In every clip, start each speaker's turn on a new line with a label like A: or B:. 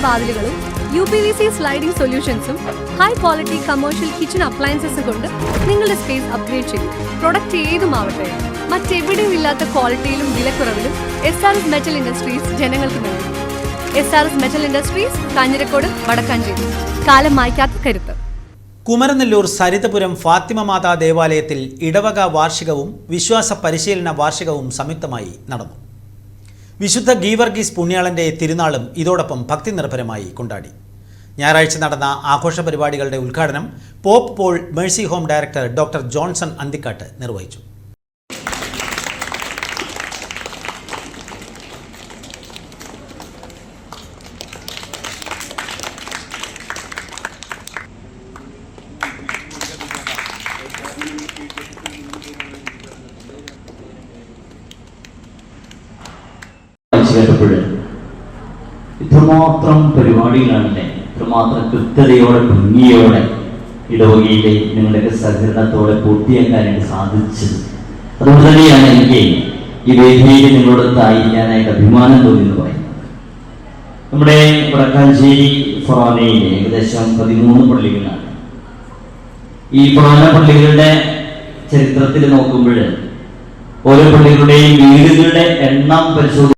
A: വാതിലുകളും UPVC sliding സൊല്യൂഷൻസും high quality commercial kitchen അപ്ലയൻസസും കൊണ്ട് നിങ്ങളുടെ സ്പേസ് അപ്ഗ്രേഡ് ചെയ്യും. പ്രൊഡക്റ്റ് ഏതുമാവട്ടെ, മറ്റെവിടെയും ഇല്ലാത്ത ക്വാളിറ്റിയിലും വിലക്കുറവിലും SRS മെറ്റൽ ഇൻഡസ്ട്രീസ് ജനങ്ങൾക്ക് നൽകും. SRS metal industries, Kanjirakode, Vadakkanchery. കാലം മായ്ക്കാത്ത കരുത്ത്.
B: കുമരനെല്ലൂർ സരിതപുരം ഫാത്തിമ മാതാ ദേവാലയത്തിൽ ഇടവക വാർഷികവും വിശ്വാസ പരിശീലന വാർഷികവും സംയുക്തമായി നടന്നു. വിശുദ്ധ ഗീവർഗീസ് പുണ്യാളന്റെ തിരുനാളും ഇതോടൊപ്പം ഭക്തി നിർഭരമായി കൊണ്ടാടി. ഞായറാഴ്ച നടന്ന ആഘോഷ പരിപാടികളുടെ ഉദ്ഘാടനം Pope Paul Mercy Home director doctor Johnson Anthikkattu നിർവഹിച്ചു.
C: ഇത്രമാത്രം പരിപാടികളാണല്ലേ, ഇത്രമാത്രം കൃത്യതയോടെ ഭംഗിയോടെ ഇടവകയിലെ നിങ്ങളുടെയൊക്കെ സഹകരണത്തോടെ പൂർത്തിയാക്കാനായിട്ട് സാധിച്ചത്. അതുകൊണ്ട് തന്നെയാണ് എനിക്ക് ഈ വേദിയിൽ നിങ്ങളോടൊത്തായിരിക്കാനായിട്ട് അഭിമാനം തോന്നിയെന്ന് പറയുന്നത്. നമ്മുടെ വടക്കാഞ്ചേരി ഫൊറാനയിൽ ഏകദേശം 13 പള്ളികളാണ്. ഈ ഫൊറാന പള്ളികളുടെ ചരിത്രത്തിൽ നോക്കുമ്പോൾ ഓരോ പള്ളികളുടെയും വീടുകളുടെ എണ്ണം പരിശോധിക്കും.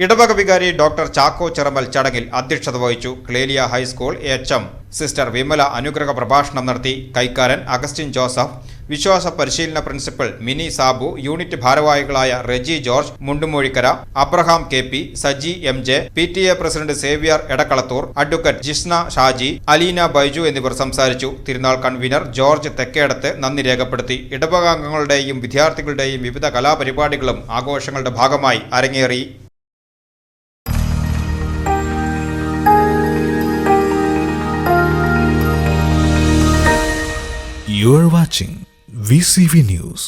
D: ഇടവക വികാരി ഡോക്ടർ ചാക്കോ ചിറമൽ ചടങ്ങിൽ അധ്യക്ഷത വഹിച്ചു. Clelia high school HM sister Vimala അനുഗ്രഹ പ്രഭാഷണം നടത്തി. കൈക്കാരൻ അഗസ്റ്റിൻ ജോസഫ്, വിശ്വാസ പരിശീലന പ്രിൻസിപ്പൽ മിനി സാബു, യൂണിറ്റ് ഭാരവാഹികളായ Reji George Mundumoozhikkara, Abraham KP, Saji MJ, PTA president Xavier Edakkalathur, advocate Jisna Shaji, Aleena Baiju എന്നിവർ സംസാരിച്ചു. തിരുനാൾ കൺവീനർ ജോർജ് തെക്കേടത്ത് നന്ദി രേഖപ്പെടുത്തി. ഇടവകാംഗങ്ങളുടെയും വിദ്യാർത്ഥികളുടെയും വിവിധ കലാപരിപാടികളും ആഘോഷങ്ങളുടെ ഭാഗമായി അരങ്ങേറി.
E: You are watching VCV News.